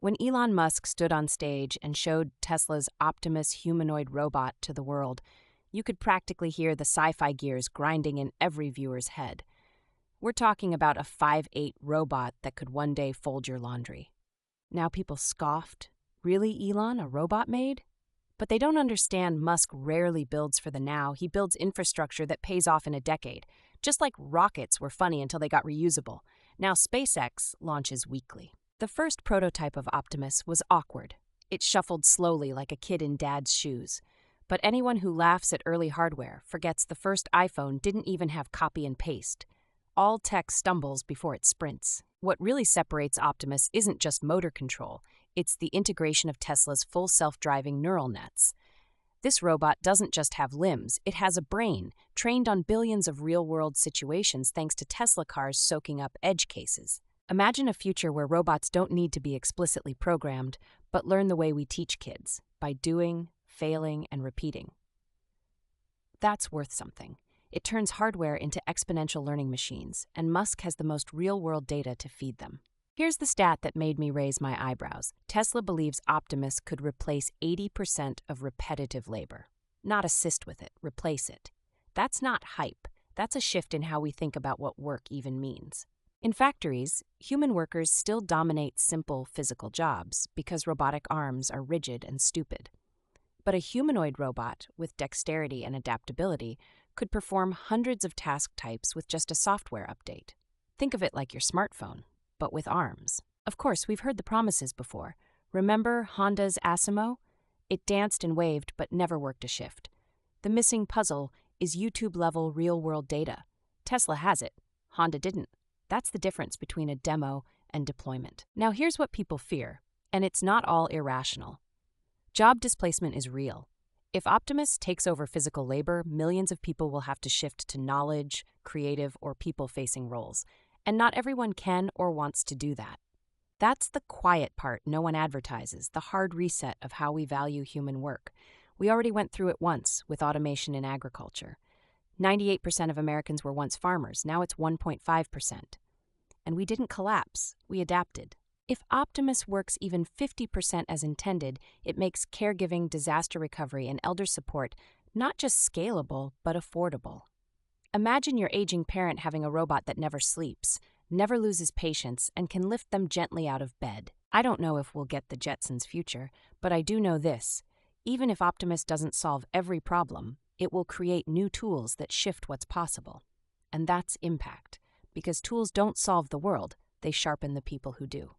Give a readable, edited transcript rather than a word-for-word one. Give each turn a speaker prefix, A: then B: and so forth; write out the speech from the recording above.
A: When Elon Musk stood on stage and showed Tesla's Optimus humanoid robot to the world, you could practically hear the sci-fi gears grinding in every viewer's head. We're talking about a 5'8" robot that could one day fold your laundry. Now people scoffed. Really, Elon, a robot made? But they don't understand Musk rarely builds for the now. He builds infrastructure that pays off in a decade. Just like rockets were funny until they got reusable. Now SpaceX launches weekly. The first prototype of Optimus was awkward. It shuffled slowly like a kid in dad's shoes. But anyone who laughs at early hardware forgets the first iPhone didn't even have copy and paste. All tech stumbles before it sprints. What really separates Optimus isn't just motor control, it's the integration of Tesla's full self-driving neural nets. This robot doesn't just have limbs, it has a brain, trained on billions of real-world situations thanks to Tesla cars soaking up edge cases. Imagine a future where robots don't need to be explicitly programmed, but learn the way we teach kids, by doing, failing, and repeating. That's worth something. It turns hardware into exponential learning machines, and Musk has the most real-world data to feed them. Here's the stat that made me raise my eyebrows. Tesla believes Optimus could replace 80% of repetitive labor. Not assist with it, replace it. That's not hype. That's a shift in how we think about what work even means. In factories, human workers still dominate simple physical jobs because robotic arms are rigid and stupid. But a humanoid robot with dexterity and adaptability could perform hundreds of task types with just a software update. Think of it like your smartphone, but with arms. Of course, we've heard the promises before. Remember Honda's Asimo? It danced and waved but never worked a shift. The missing puzzle is YouTube-level real-world data. Tesla has it. Honda didn't. That's the difference between a demo and deployment. Now here's what people fear, and it's not all irrational. Job displacement is real. If Optimus takes over physical labor, millions of people will have to shift to knowledge, creative, or people-facing roles, and not everyone can or wants to do that. That's the quiet part no one advertises, the hard reset of how we value human work. We already went through it once with automation in agriculture. 98% of Americans were once farmers, now it's 1.5%. And we didn't collapse, we adapted. If Optimus works even 50% as intended, it makes caregiving, disaster recovery, and elder support not just scalable, but affordable. Imagine your aging parent having a robot that never sleeps, never loses patience, and can lift them gently out of bed. I don't know if we'll get the Jetsons' future, but I do know this. Even if Optimus doesn't solve every problem, it will create new tools that shift what's possible. And that's impact, because tools don't solve the world, they sharpen the people who do.